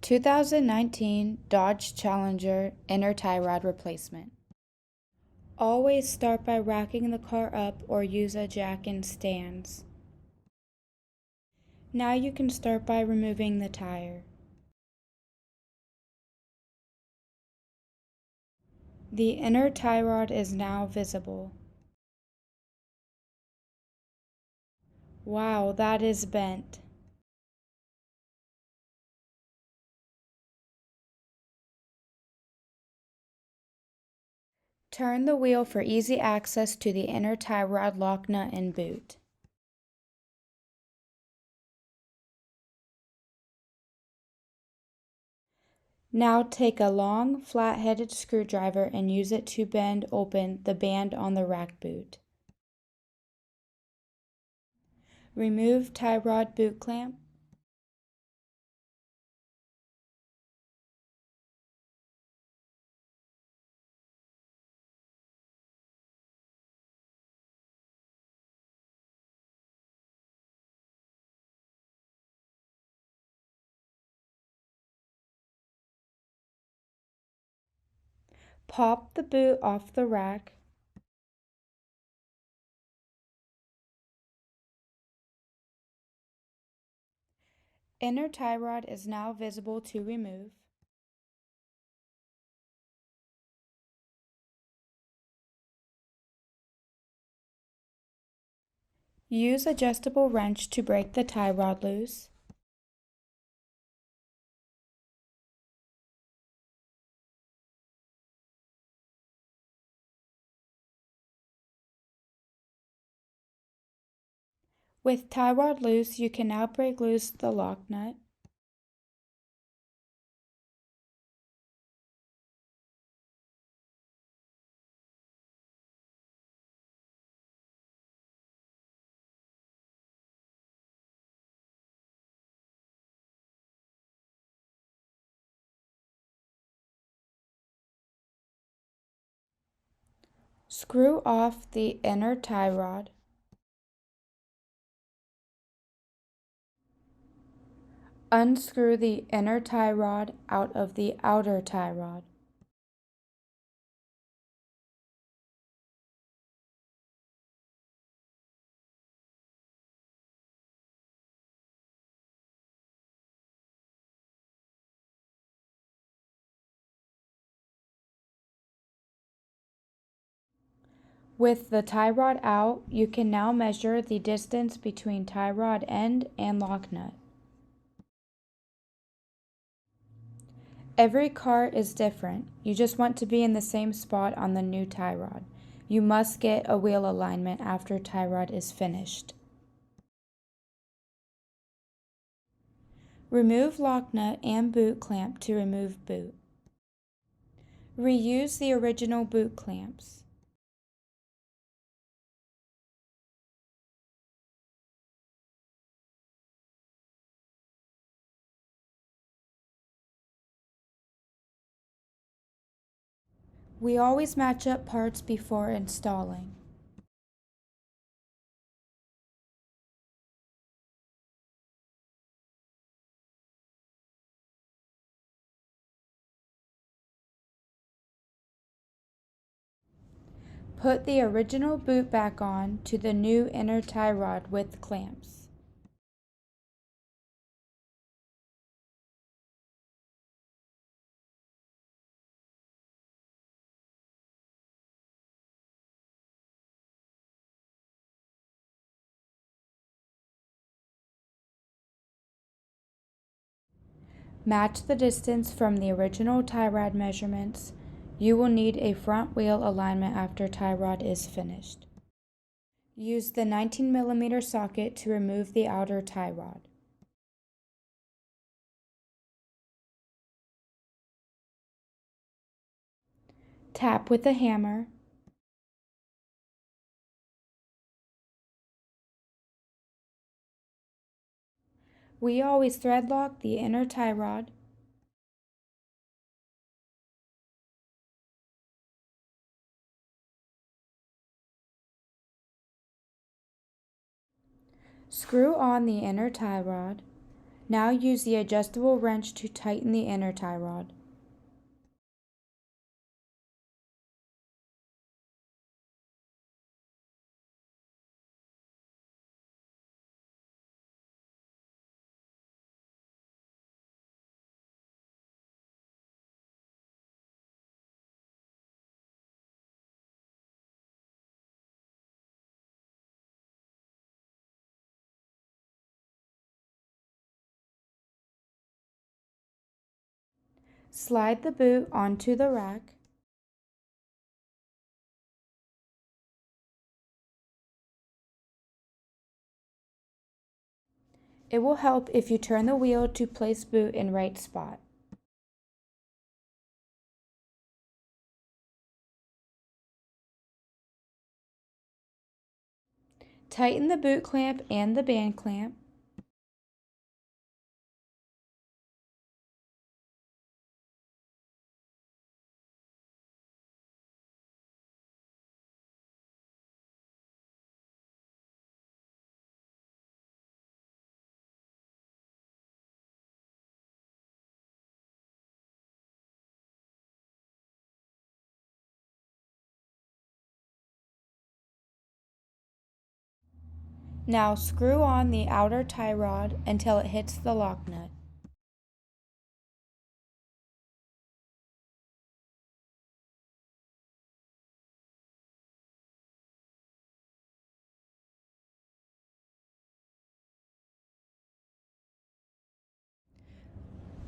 2019 Dodge Challenger inner tie rod replacement. Always start by racking the car up or use a jack and stands. Now you can start by removing the tire. The inner tie rod is now visible. Wow, that is bent. Turn the wheel for easy access to the inner tie rod lock nut and boot. Now take a long, flat-headed screwdriver and use it to bend open the band on the rack boot. Remove tie rod boot clamp. Pop the boot off the rack. Inner tie rod is now visible to remove. Use adjustable wrench to break the tie rod loose. With tie rod loose, you can now break loose the lock nut. Screw off the inner tie rod. Unscrew the inner tie rod out of the outer tie rod. With the tie rod out, you can now measure the distance between tie rod end and lock nut. Every car is different. You just want to be in the same spot on the new tie rod. You must get a wheel alignment after tie rod is finished. Remove lock nut and boot clamp to remove boot. Reuse the original boot clamps. We always match up parts before installing. Put the original boot back on to the new inner tie rod with clamps. Match the distance from the original tie rod measurements. You will need a front wheel alignment after tie rod is finished. Use the 19mm socket to remove the outer tie rod. Tap with a hammer. We always thread lock the inner tie rod. Screw on the inner tie rod. Now use the adjustable wrench to tighten the inner tie rod. Slide the boot onto the rack. It will help if you turn the wheel to place boot in right spot. Tighten the boot clamp and the band clamp. Now screw on the outer tie rod until it hits the lock nut.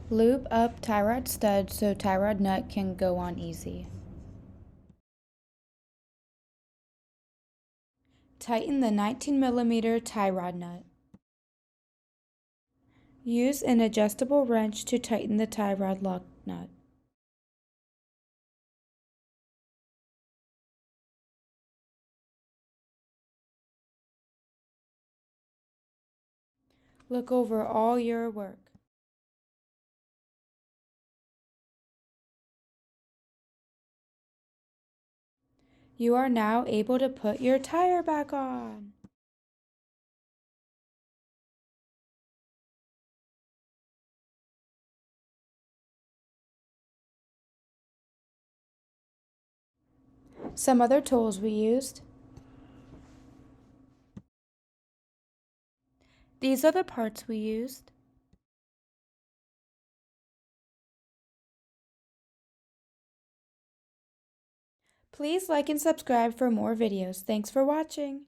Lube up tie rod stud so tie rod nut can go on easy. Tighten the 19mm tie rod nut. Use an adjustable wrench to tighten the tie rod lock nut. Look over all your work. You are now able to put your tire back on. Some other tools we used. These are the parts we used. Please like and subscribe for more videos. Thanks for watching.